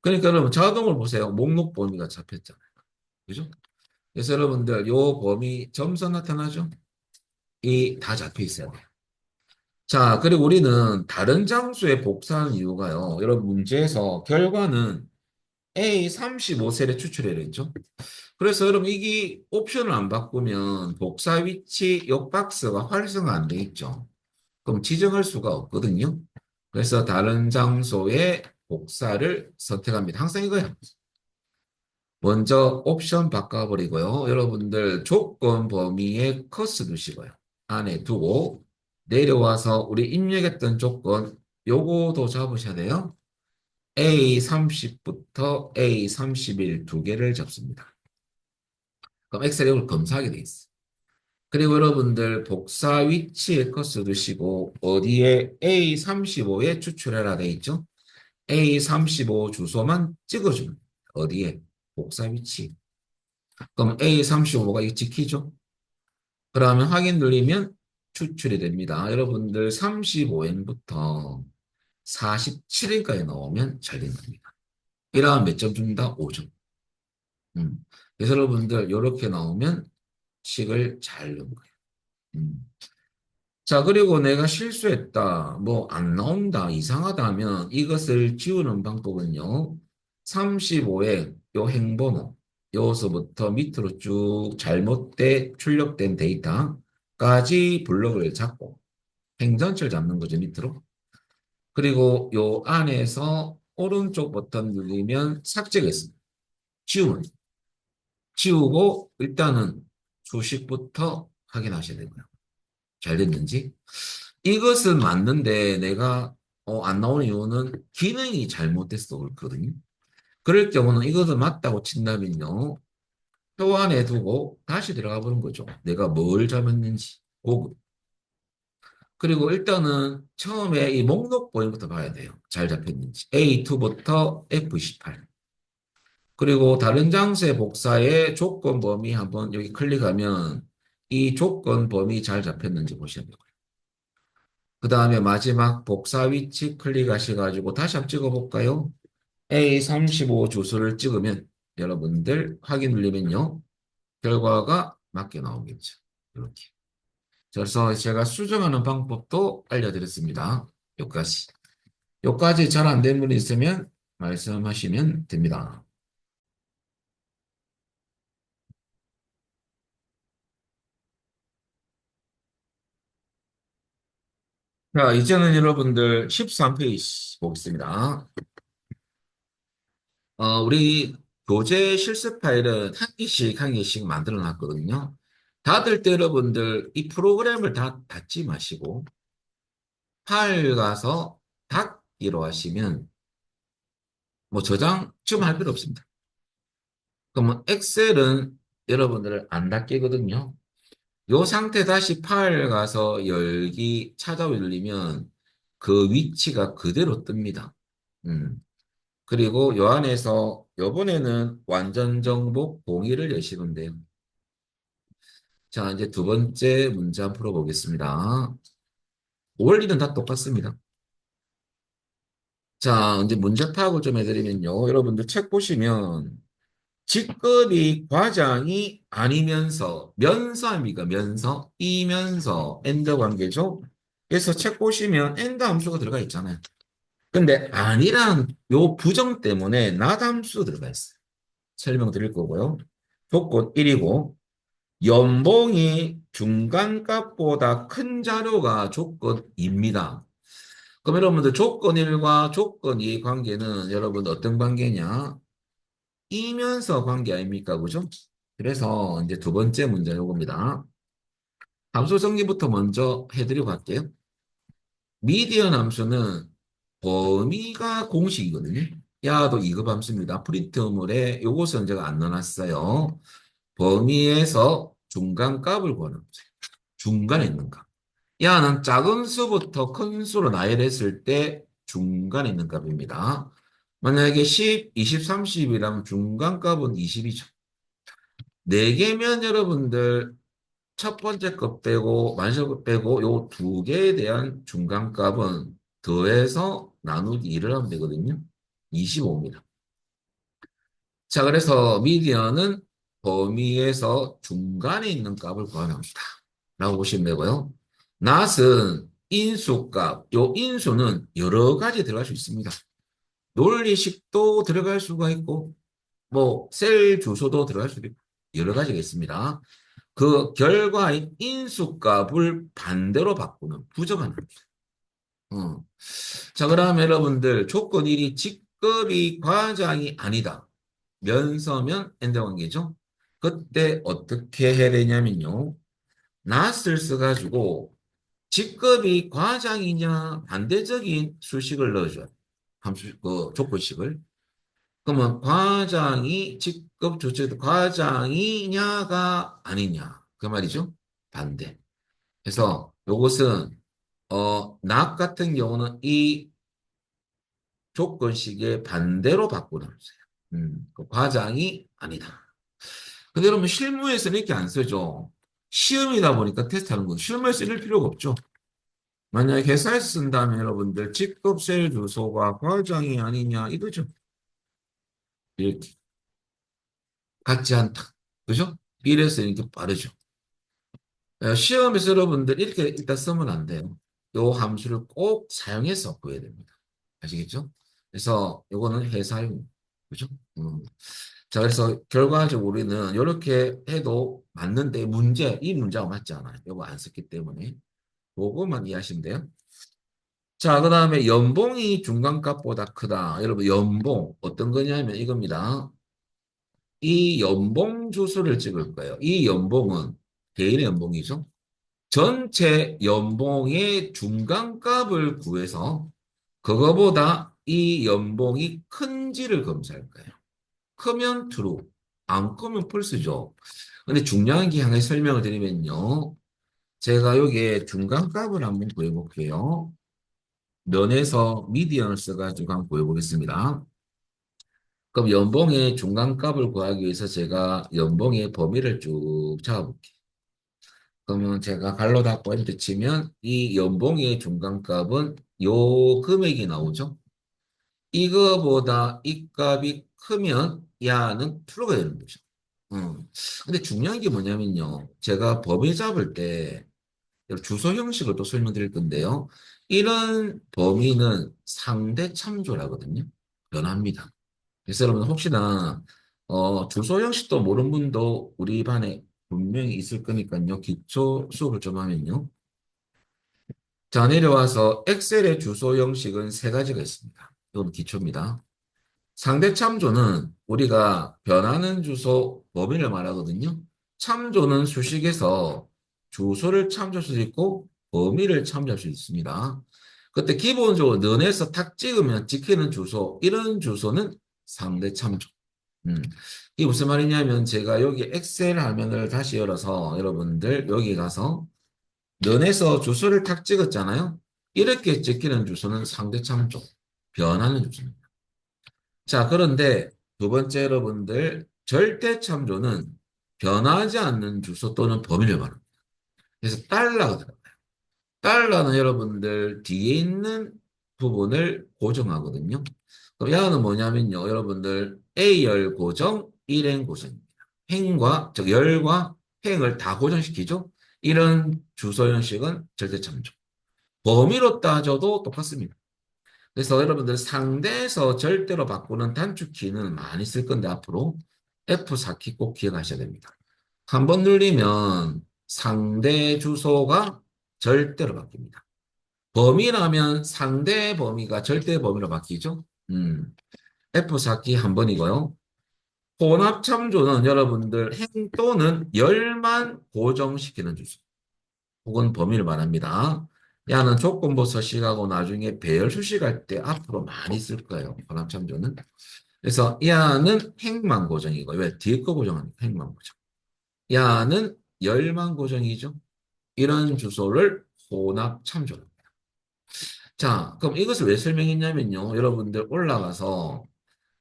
그러니까 여러분 자동으로 보세요. 목록 범위가 잡혔잖아요. 그죠? 그래서 여러분들 요 범위 점수 나타나죠? 이 다 잡혀 있어야 돼요. 자, 그리고 우리는 다른 장소에 복사하는 이유가요. 여러분 문제에서 결과는 A35셀에 추출해야 되죠. 그래서 여러분 이게 옵션을 안 바꾸면 복사 위치 옆 박스가 활성화 안 돼 있죠. 그럼 지정할 수가 없거든요. 그래서 다른 장소에 복사를 선택합니다. 항상 이거야. 먼저 옵션 바꿔버리고요. 여러분들 조건 범위에 커스 두시고요. 안에 두고 내려와서 우리 입력했던 조건 요거도 잡으셔야 돼요. A30부터 A31 두 개를 잡습니다. 그럼 엑셀에 이걸 검사하게 돼 있어. 그리고 여러분들 복사 위치에 커서 두시고 어디에 A35에 추출해라 돼 있죠? A35 주소만 찍어줍니다. 어디에? 복사 위치. 그럼 A35가 이 찍히죠? 그러면 확인 눌리면 추출이 됩니다. 여러분들 35엔부터 47엔까지 나오면 잘 된 겁니다. 이러면 몇 점 준다? 5점. 그래서 여러분들 이렇게 나오면 식을 잘 넣은 거예요. 음. 자, 그리고 내가 실수했다, 뭐 안 나온다, 이상하다 하면 이것을 지우는 방법은요. 35의 요 행번호, 여기서부터 밑으로 쭉 잘못된 출력된 데이터까지 블럭을 잡고 행전체를 잡는 거죠, 밑으로. 그리고 요 안에서 오른쪽 버튼 누르면 삭제가 있습니다. 지우면. 지우고 일단은 수식부터 확인하셔야 되고요. 잘 됐는지. 이것은 맞는데 내가 안 나오는 이유는 기능이 잘못됐어 그렇거든요. 그럴 경우는 이것은 맞다고 친다면요. 표 안에 두고 다시 들어가 보는 거죠. 내가 뭘 잡았는지. 고급. 그리고 일단은 처음에 이 목록 보행부터 봐야 돼요. 잘 잡혔는지. A2부터 F18. 그리고 다른 장소의 복사의 조건 범위 한번 여기 클릭하면 이 조건 범위 잘 잡혔는지 보시면 되고요. 그 다음에 마지막 복사 위치 클릭하셔가지고 다시 한번 찍어볼까요? A35 주소를 찍으면 여러분들 확인 누르면요. 결과가 맞게 나오겠죠. 이렇게. 그래서 제가 수정하는 방법도 알려드렸습니다. 여기까지. 여기까지 잘 안 된 분이 있으면 말씀하시면 됩니다. 자, 이제는 여러분들 13페이지 보겠습니다. 우리 교재 실습 파일은 한 개씩 만들어 놨거든요. 닫을 때 여러분들 이 프로그램을 다 닫지 마시고 파일 가서 닫기로 하시면 뭐 저장 지금 할 필요 없습니다. 그러면 엑셀은 여러분들 안 닫히거든요. 요 상태 다시 파일 가서 열기 찾아 올리면 그 위치가 그대로 뜹니다. 음. 그리고 요 안에서 요번에는 완전 정복 공의를 여시면 돼요. 자, 이제 두 번째 문제 한번 풀어보겠습니다. 원리는 다 똑같습니다. 자, 이제 문제 파악을 좀 해드리면요. 여러분들 책 보시면 직급이 과장이 아니면서 면서입니까? 면서, 이면서, 엔더 관계죠? 그래서 책 보시면 엔더 함수가 들어가 있잖아요. 근데 아니란 요 부정 때문에 not 함수 들어가 있어요. 설명드릴 거고요. 조건 1이고 연봉이 중간값보다 큰 자료가 조건입니다. 그럼 여러분들 조건 1과 조건 2 관계는 여러분 어떤 관계냐? 이면서 관계 아닙니까? 그죠? 그래서 이제 두 번째 문제 요겁니다. 함수 정리부터 먼저 해드리고 갈게요. 미디언 함수는 범위가 공식이거든요. 야도 2급 함수입니다. 프린트물에 요것은 제가 안 넣어놨어요. 범위에서 중간값을 구하는 거죠. 중간에 있는 값. 야는 작은 수부터 큰 수로 나열했을 때 중간에 있는 값입니다. 만약에 10, 20, 30이라면 중간값은 20이죠. 4개면 여러분들 첫 번째 것 빼고 만시것 빼고 요 두 개에 대한 중간값은 더해서 나누기 2를 하면 되거든요. 25입니다. 자, 그래서 미디어는 범위에서 중간에 있는 값을 구하랍니다. 라고 보시면 되고요. 낫은 인수값, 요 인수는 여러 가지 들어갈 수 있습니다. 논리식도 들어갈 수가 있고, 뭐, 셀 주소도 들어갈 수도 있고, 여러 가지가 있습니다. 그 결과인 인수값을 반대로 바꾸는 부정한 함수. 어. 자, 그러면 여러분들 조건 1이 직급이 과장이 아니다. 면서면 엔드 관계죠. 그때 어떻게 해야 되냐면요. not을 써가지고 직급이 과장이냐 반대적인 수식을 넣어줘요. 함수 그 조건식을. 그러면 과장이 직급 조치 과장이냐가 아니냐 그 말이죠. 반대. 그래서 요것은 not 같은 경우는 이 조건식의 반대로 바꾸는 거예요. 그 과장이 아니다. 근데 여러분 실무에서는 이렇게 안 쓰죠. 시험이다 보니까 테스트하는 거 실무에서 쓸 필요가 없죠. 만약에 회사에서 쓴다면 여러분들 직급 셀 주소가 과장이 아니냐 이거죠. 이렇게 같지 않다. 그죠? 이래서 이렇게 빠르죠. 시험에서 여러분들 이렇게 일단 쓰면 안 돼요. 요 함수를 꼭 사용해서 구해야 됩니다. 아시겠죠? 그래서 요거는 해사용. 그죠? 자, 그래서 결과적으로 우리는 이렇게 해도 맞는데 이 문제가 맞지 않아요. 이거 안 썼기 때문에. 그거만 이해하시면 돼요. 자, 그 다음에 연봉이 중간값보다 크다. 여러분, 연봉 어떤 거냐면 이겁니다. 이 연봉 주소를 찍을 거예요. 이 연봉은 개인의 연봉이죠. 전체 연봉의 중간값을 구해서 그거보다 이 연봉이 큰지를 검사할 거예요. 크면 true, 안 크면 false죠. 근데 중요한 게 하나 설명을 드리면요. 제가 여기에 중간값을 한번 구해볼게요. 면에서 미디언을 써가지고 한번 구해보겠습니다. 그럼 연봉의 중간값을 구하기 위해서 제가 연봉의 범위를 쭉 잡아볼게요. 그러면 제가 갈로 닫고 엔터 치면 이 연봉의 중간값은 요 금액이 나오죠. 이거보다 이 값이 크면 야는 true가 되는 거죠. 근데 중요한 게 뭐냐면요. 제가 범위 잡을 때 주소 형식을 또 설명드릴 건데요. 이런 범위는 상대 참조라거든요. 변합니다. 그래서 여러분 혹시나 주소 형식도 모르는 분도 우리 반에 분명히 있을 거니까요. 기초 수업을 좀 하면요. 자, 내려와서 엑셀의 주소 형식은 세 가지가 있습니다. 이건 기초입니다. 상대 참조는 우리가 변하는 주소 범위를 말하거든요. 참조는 수식에서 주소를 참조할 수 있고 범위를 참조할 수 있습니다. 그때 기본적으로 너에서 탁 찍으면 찍히는 주소, 이런 주소는 상대 참조. 음. 이게 무슨 말이냐면 제가 여기 엑셀 화면을 다시 열어서 여러분들 여기 가서 면에서 주소를 탁 찍었잖아요. 이렇게 찍히는 주소는 상대 참조. 변하는 주소입니다. 자, 그런데 두 번째 여러분들 절대 참조는 변하지 않는 주소 또는 범위를 말합니다. 그래서 달러가 들어가요. 달러는 여러분들 뒤에 있는 부분을 고정하거든요. 그럼 야는 뭐냐면요. 여러분들 A열 고정, 일행 고정입니다. 행과, 즉 열과 행을 다 고정시키죠. 이런 주소 형식은 절대 참조. 범위로 따져도 똑같습니다. 그래서 여러분들 상대에서 절대로 바꾸는 단축키는 많이 쓸 건데 앞으로 F4키 꼭 기억하셔야 됩니다. 한 번 누르면 상대 주소가 절대로 바뀝니다. 범위라면 상대 범위가 절대 범위로 바뀌죠. F4키 한 번이고요. 혼합 참조는 여러분들 행 또는 열만 고정시키는 주소. 혹은 범위를 말합니다. 야는 조건부 서식하고 나중에 배열 수식할 때 앞으로 많이 쓸 거예요. 혼합 참조는. 그래서 야는 행만 고정이고 왜 뒤에 거 고정하니까 행만 고정. 야는 열만 고정이죠. 이런 주소를 혼합 참조합니다. 자, 그럼 이것을 왜 설명했냐면요. 여러분들 올라가서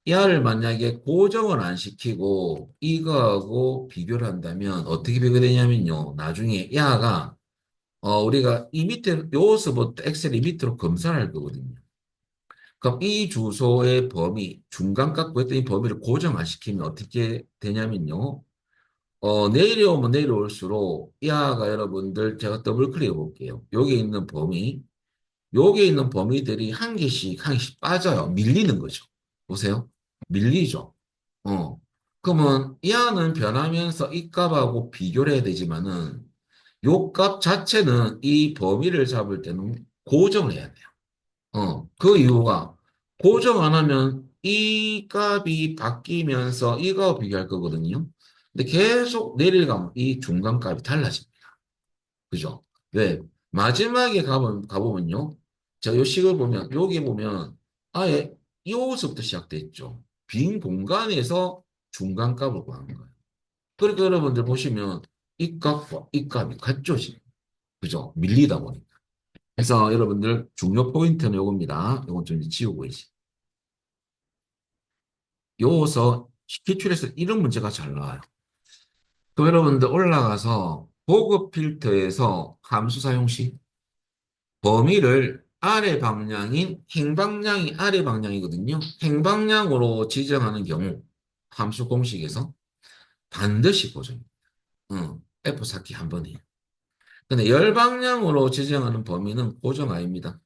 야를 만약에 고정을 안 시키고 이거하고 비교를 한다면 어떻게 비교되냐면요. 나중에 야가 우리가 이 밑에 요서부터 엑셀이 밑으로 검사를 할 거거든요. 그럼 이 주소의 범위, 중간값 구했던 이 범위를 고정 안 시키면 어떻게 되냐면요. 내려오면 내려올수록 이 아가 여러분들 제가 더블 클릭해 볼게요. 여기 있는 범위, 여기 있는 범위들이 한 개씩 한 개씩 빠져요. 밀리는 거죠. 보세요. 밀리죠. 어. 그러면 이 아는 변하면서 이 값하고 비교를 해야 되지만은 요 값 자체는 이 범위를 잡을 때는 고정을 해야 돼요. 그 이유가 고정 안 하면 이 값이 바뀌면서 이거 비교할 거거든요. 근데 계속 내려가면 이 중간 값이 달라집니다. 그죠? 왜? 마지막에 가보면요. 자, 요 식을 보면, 여기 보면 아예 이호서부터 시작됐죠. 빈 공간에서 중간 값을 구하는 거예요. 그러니까 여러분들 보시면 이 값과 이 값이 같죠, 지금. 그죠? 밀리다 보니까. 그래서 여러분들 중요 포인트는 요겁니다. 요건 좀 지우고 이제. 요서 기출에서 이런 문제가 잘 나와요. 또 여러분들 올라가서 보급 필터에서 함수 사용 시 범위를 아래 방향인 행방향이 아래 방향이거든요. 행방향으로 지정하는 경우 함수 공식에서 반드시 고정입니다. F4키 한 번에. 근데 열방향으로 지정하는 범위는 고정 아닙니다.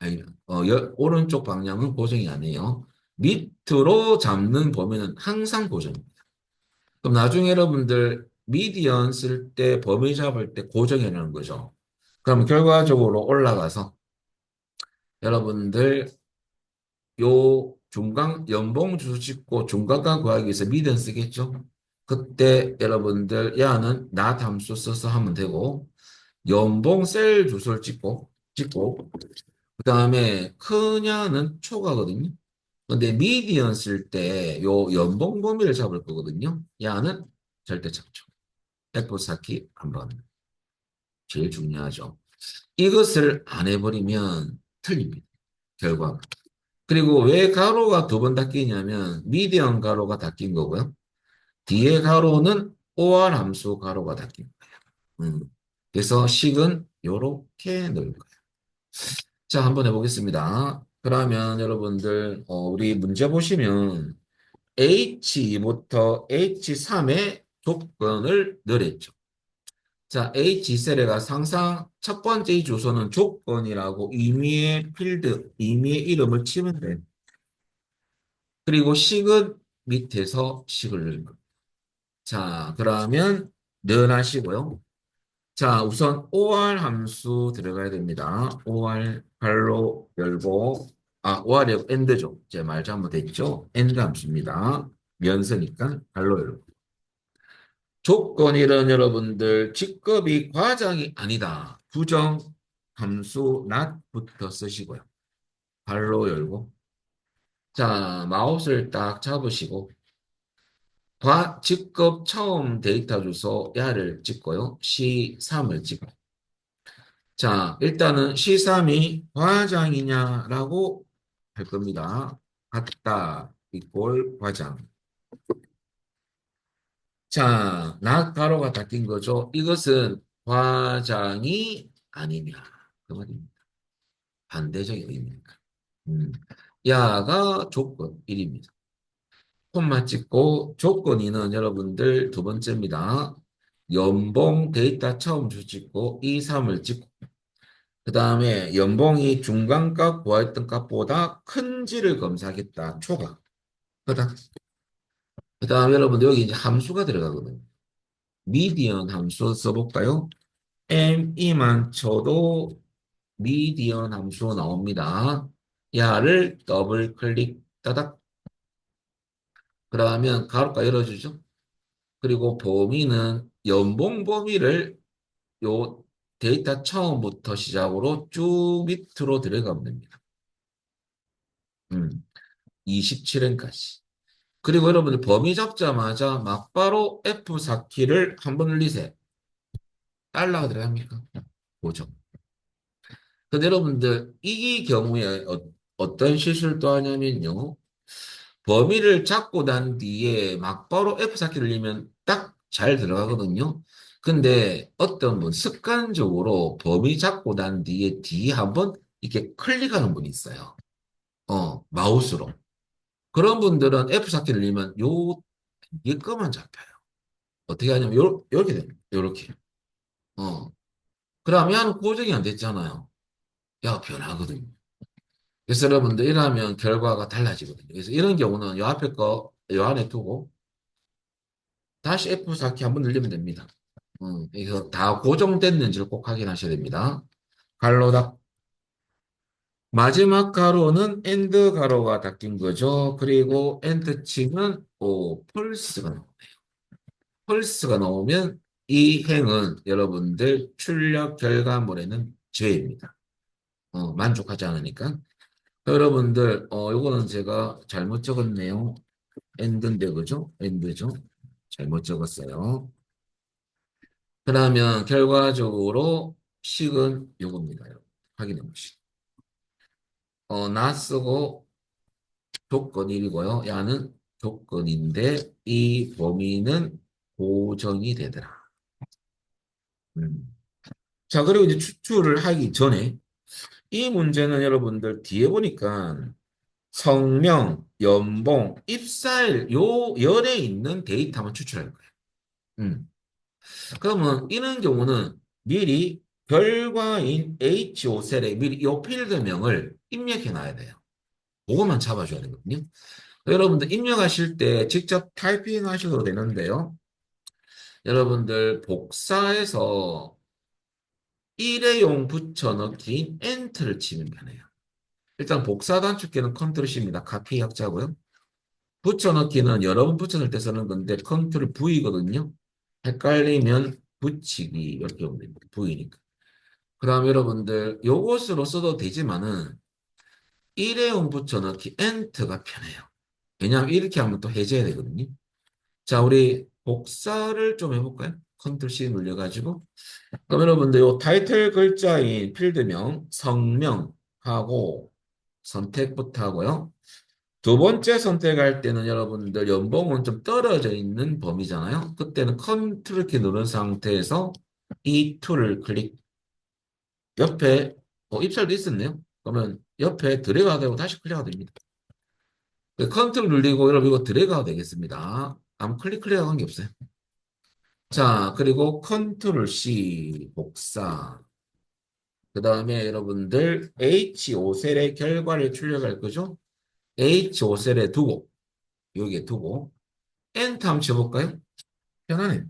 아니, 오른쪽 방향은 고정이 아니에요. 밑으로 잡는 범위는 항상 고정입니다. 그럼 나중에 여러분들 미디언 쓸 때 범위 잡을 때 고정해라는 거죠. 그럼 결과적으로 올라가서 여러분들 요 중간 연봉 주소 찍고 중간값 구하기 위해서 미디언 쓰겠죠. 그때 여러분들 야는 나 함수 써서 하면 되고 연봉 셀 주소를 찍고 그다음에 크냐는 초과거든요. 근데 미디언 쓸 때 요 연봉 범위를 잡을 거거든요. 야는 절대 참죠. 에코사키 한번 제일 중요하죠. 이것을 안 해버리면 틀립니다. 결과가. 그리고 왜 가로가 두 번 닫히냐면 미디언 가로가 닫힌 거고요. 뒤에 가로는 OR 함수 가로가 닫힌 거예요. 그래서 식은 요렇게 넣을 거예요. 자, 한번 해보겠습니다. 그러면 여러분들 우리 문제 보시면 H2부터 H3의 조건을 넣으랬죠. 자, H셀에가 항상 첫 번째 이 주소는 조건이라고 임의의 필드, 임의의 이름을 치면 돼. 그리고 식은 밑에서 식을 넣는 거. 자, 그러면 넣어하시고요. 자, 우선 OR 함수 들어가야 됩니다. OR 발로 열고, OR이 AND죠. 제 말 잘못했죠. AND 함수입니다. 면서니까 발로 열고. 조건이란 여러분들 직급이 과장이 아니다. 부정 함수 not부터 쓰시고요. 발로 열고 자, 마우스를 딱 잡으시고, 직급 처음 데이터 주소 야를 찍고요. C3을 찍고. 자, 일단은 C3이 과장이냐라고 할 겁니다. 같다, 이꼴 과장. 자, 가로가 닫힌 거죠. 이것은 과장이 아니냐. 그 말입니다. 반대적인 의미입니다. 음. 야가 조건 1입니다. 콤마 찍고 조건 2는 여러분들 두 번째입니다. 연봉 데이터 처음 주 찍고 이 3을 찍고 그 다음에 연봉이 중간값 구했던 값보다 큰지를 검사하겠다. 초과. 그 다음에 여러분들 여기 이제 함수가 들어가거든요. 미디언 함수 써볼까요? ME만 쳐도 미디언 함수 나옵니다. 야를 더블 클릭 따닥. 그러면 가로가 열어주죠. 그리고 범위는 연봉 범위를 요 데이터 처음부터 시작으로 쭉 밑으로 들어가면 됩니다. 27행까지. 그리고 여러분들 범위 잡자마자 막바로 F4키를 한번 눌리세요. 달러가 들어갑니까? 보죠. 근데 여러분들 이 경우에 어떤 실수를 또 하냐면요. 범위를 잡고 난 뒤에 막바로 F4키를 누르면 딱 잘 들어가거든요. 근데 어떤 분 습관적으로 범위 잡고 난 뒤에 D 한번 이렇게 클릭하는 분이 있어요. 마우스로. 그런 분들은 F4키를 누르면 요 뒤에 거만 잡혀요. 어떻게 하냐면 요렇게 됩니다. 요렇게. 어. 그러면 고정이 안 됐잖아요. 야, 변하거든요. 그래서 여러분들 이러면 결과가 달라지거든요. 그래서 이런 경우는 요 앞에 거 요 안에 두고 다시 F4키 한번 늘리면 됩니다. 그래서 다 고정됐는지를 꼭 확인하셔야 됩니다. 가로 닫 마지막 가로는 엔드 가로가 닫힌 거죠. 그리고 엔드 치면 펄스가 나오네요. 펄스가 나오면 이 행은 여러분들 출력 결과물에는 죄입니다. 만족하지 않으니까. 여러분들 요거는 제가 잘못 적었네요. 엔드인데 그죠? 엔드죠? 잘못 적었어요. 그러면 결과적으로 식은 요겁니다. 여러분. 확인해 보시죠. 나 쓰고 조건 1이고요. 야는 조건인데 이 범위는 고정이 되더라. 음. 자, 그리고 이제 추출을 하기 전에 이 문제는 여러분들 뒤에 보니까 성명, 연봉, 입사일 요 열에 있는 데이터만 추출할 거예요. 음. 그러면 이런 경우는 미리 결과인 H5셀에 미리 이 필드명을 입력해 놔야 돼요. 그것만 잡아줘야 되거든요. 여러분들 입력하실 때 직접 타이핑 하셔도 되는데요. 여러분들 복사해서 일회용 붙여넣기인 엔트를 치면 편해요. 일단 복사 단축키는 컨트롤 C입니다. 카피 약자고요. 붙여넣기는 여러 번 붙여넣을 때 쓰는 건데 컨트롤 V거든요. 헷갈리면 붙이기 이렇게 하면 됩니다. V니까. 그럼 여러분들 요것으로 써도 되지만은 일회용 붙여넣기 엔트가 편해요. 왜냐하면 이렇게 하면 또 해제해야 되거든요. 자, 우리 복사를 좀 해볼까요? 컨트롤 C 눌려가지고. 그럼 여러분들 요 타이틀 글자인 필드명, 성명하고 선택부터 하고요. 두 번째 선택할 때는 여러분들 연봉은 좀 떨어져 있는 범위잖아요. 그때는 컨트롤 키 누른 상태에서 이 툴을 클릭. 옆에 입찰도 있었네요. 그러면 옆에 드래그가 되고 다시 클릭가 됩니다. 컨트롤 눌리고 여러분 이거 드래그가 되겠습니다. 아무 클릭하고 한 게 없어요. 자, 그리고 컨트롤 C 복사. 그 다음에 여러분들 H5셀의 결과를 출력할 거죠? H5셀에 두고, 여기에 두고, 엔터 한번 쳐볼까요? 편하네.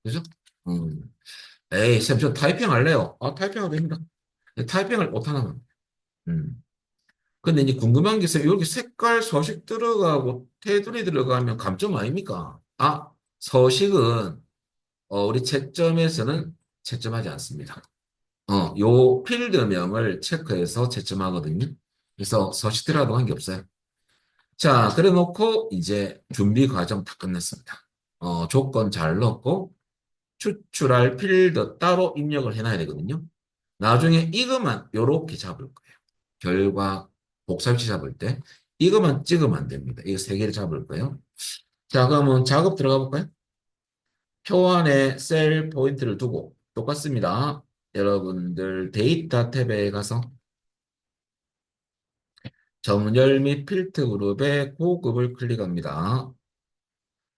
그죠? 음. 에이, 쌤, 저 타이핑 할래요. 타이핑하면 됩니다. 타이핑을 못하나. 음. 근데 이제 궁금한 게 있어요. 이렇게 색깔 서식 들어가고 테두리 들어가면 감점 아닙니까? 서식은 우리 채점에서는 채점하지 않습니다. 요 필드명을 체크해서 채점하거든요. 그래서 서식 들어가도 한 게 없어요. 자, 그래 놓고 이제 준비 과정 다 끝냈습니다. 조건 잘 넣고 추출할 필드 따로 입력을 해놔야 되거든요. 나중에 이것만 요렇게 잡을 거예요. 결과 복사위치 잡을 때 이것만 찍으면 안 됩니다. 이거 세 개를 잡을 거예요. 자, 그러면 작업 들어가 볼까요? 표 안에 셀 포인트를 두고 똑같습니다. 여러분들 데이터 탭에 가서 정렬 및 필터 그룹의 고급을 클릭합니다.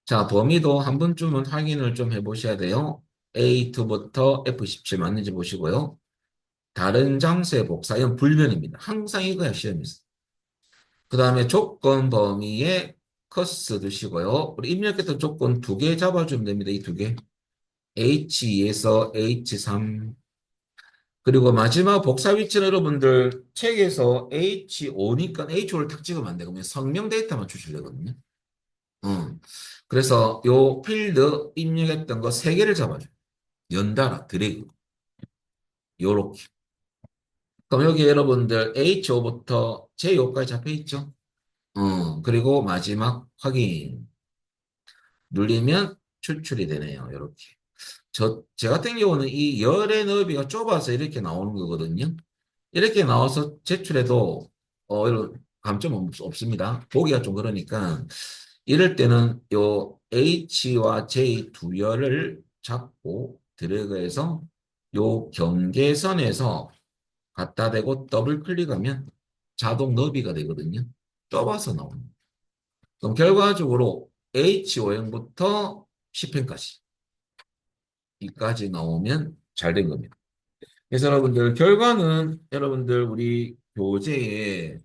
자, 범위도 한 번쯤은 확인을 좀 해보셔야 돼요. A2부터 F17 맞는지 보시고요. 다른 장소의 복사, 이건 불변입니다. 항상 이거야, 시험에서. 그 다음에 조건 범위에 커스 두시고요. 우리 입력했던 조건 두 개 잡아주면 됩니다. 이 두 개. H2에서 H3. 그리고 마지막 복사 위치는 여러분들 책에서 H5니까 H5를 탁 찍으면 안 되고, 그냥 성명 데이터만 주시려거든요. 그래서 요 필드 입력했던 거 세 개를 잡아줘요. 연달아 드래그. 요렇게. 그럼 여기 여러분들 H5부터 J5까지 잡혀 있죠? 그리고 마지막 확인 눌리면 추출이 되네요. 이렇게. 제 같은 경우는 이 열의 너비가 좁아서 이렇게 나오는 거거든요. 이렇게 나와서 제출해도 이런 감점 없습니다. 보기가 좀 그러니까 이럴 때는 요 H와 J 두 열을 잡고 드래그해서 요 경계선에서 갖다 대고 더블 클릭하면 자동 너비가 되거든요. 좁아서 나옵니다. 그럼 결과적으로 H5행부터 10행까지 이까지 나오면 잘 된 겁니다. 그래서 여러분들 결과는 여러분들 우리 교재에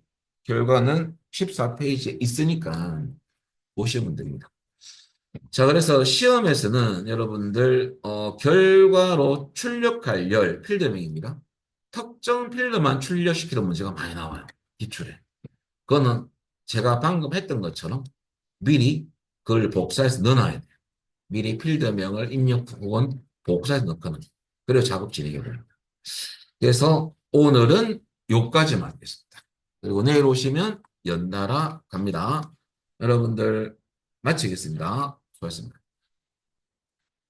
결과는 14페이지에 있으니까 보시면 됩니다. 자, 그래서 시험에서는 여러분들 결과로 출력할 열 필드명입니다. 특정 필드만 출력시키는 문제가 많이 나와요. 기출에. 그거는 제가 방금 했던 것처럼 미리 그걸 복사해서 넣어놔야 돼요. 미리 필드명을 입력 혹은 복사해서 넣거나. 그리고 작업 진행해 봅니다. 그래서 오늘은 요까지만 하겠습니다. 그리고 내일 오시면 연달아 갑니다. 여러분들 마치겠습니다. 수고하셨습니다.